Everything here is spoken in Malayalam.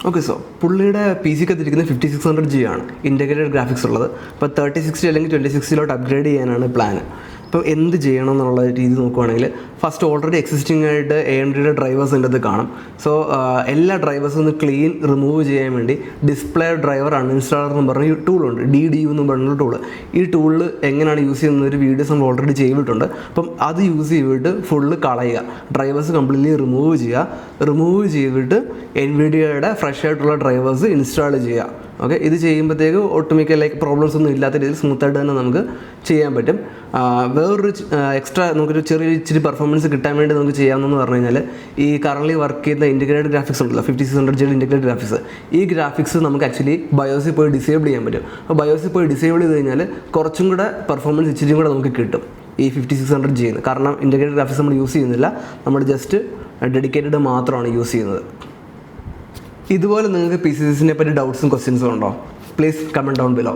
ഓക്കെ, സോ പുള്ളിയുടെ പി സിക്ക് എത്തിയിരിക്കുന്നത് 5600G ആണ്, ഇൻറ്റഗ്രേറ്റഡ് ഗ്രാഫിക്സ് ഉള്ളത്. അപ്പോൾ 3060 അല്ലെങ്കിൽ 2060 അപ്ഗ്രേഡ് ചെയ്യാനാണ് പ്ലാൻ. അപ്പോൾ എന്ത് ചെയ്യണം എന്നുള്ള രീതി നോക്കുവാണെങ്കിൽ ഫസ്റ്റ് ഓൾറെഡി എക്സിസ്റ്റിംഗ് ആയിട്ട് AMDയുടെ ഡ്രൈവേഴ്സ് എൻ്റെ അത് കാണും. സോ എല്ലാ ഡ്രൈവേഴ്സും ഒന്ന് ക്ലീൻ റിമൂവ് ചെയ്യാൻ വേണ്ടി ഡിസ്പ്ലേ ഡ്രൈവർ അൺഇൻസ്റ്റാളർ എന്ന് പറഞ്ഞ ടൂളുണ്ട്, DDU എന്ന് പറഞ്ഞ ടൂള്. ഈ ടൂളിൽ എങ്ങനെയാണ് യൂസ് ചെയ്യുന്ന ഒരു വീഡിയോസ് നമ്മൾ ഓൾറെഡി ചെയ്തിട്ടുണ്ട്. അപ്പം അത് യൂസ് ചെയ്തിട്ട് ഫുള്ള് കളയുക, ഡ്രൈവേഴ്സ് കംപ്ലീറ്റ്ലി റിമൂവ് ചെയ്യുക. റിമൂവ് ചെയ്തിട്ട് NVIDIAയുടെ ഫ്രഷ് ആയിട്ടുള്ള ഡ്രൈവേഴ്സ് ഇൻസ്റ്റാൾ ചെയ്യുക. ഓക്കെ, ഇത് ചെയ്യുമ്പോഴത്തേക്ക് ഒട്ടുമിക്ക പ്രോബ്ലംസ് ഒന്നും ഇല്ലാത്ത രീതിയിൽ സ്മൂത്തായിട്ട് തന്നെ നമുക്ക് ചെയ്യാൻ പറ്റും. വേറൊരു എക്സ്ട്രാ നമുക്കൊരു ഇച്ചിരി പെർഫോമൻസ് കിട്ടാൻ വേണ്ടി നമുക്ക് ചെയ്യാമെന്ന് പറഞ്ഞു കഴിഞ്ഞാൽ ഈ കറൻലി വർക്ക് ചെയ്യുന്ന ഇൻറ്റഗ്രേറ്റഡ് ഗ്രാഫിക്സ് ഉണ്ടല്ലോ, 5600G ഇൻറ്റഗ്രേറ്റഡ് ഗ്രാഫിക്സ്, ഈ ഗ്രാഫിക്സ് നമുക്ക് ആക്ച്വലി ബയോസിൽ പോയി ഡിസേബിൾ ചെയ്യാൻ പറ്റും. അപ്പോൾ ബയോസിൽ പോയി ഡിസേബിൾ ചെയ്ത് കഴിഞ്ഞാൽ കുറച്ചും കൂടെ പെർഫോമൻസ് ഇച്ചിരി കൂടെ നമുക്ക് കിട്ടും ഈ 5600G. കാരണം ഇൻറ്റഗ്രേറ്റഡ് ഗ്രാഫിക്സ് നമ്മൾ യൂസ് ചെയ്യുന്നില്ല, നമ്മൾ ജസ്റ്റ് ഡെഡിക്കേറ്റഡ് മാത്രമാണ് യൂസ് ചെയ്യുന്നത്. ഇതുപോലെ നിങ്ങൾക്ക് PCSനെ പറ്റി ഡൗട്ട്സും ക്വസ്റ്റ്യൻസും ഉണ്ടോ? Please comment down below.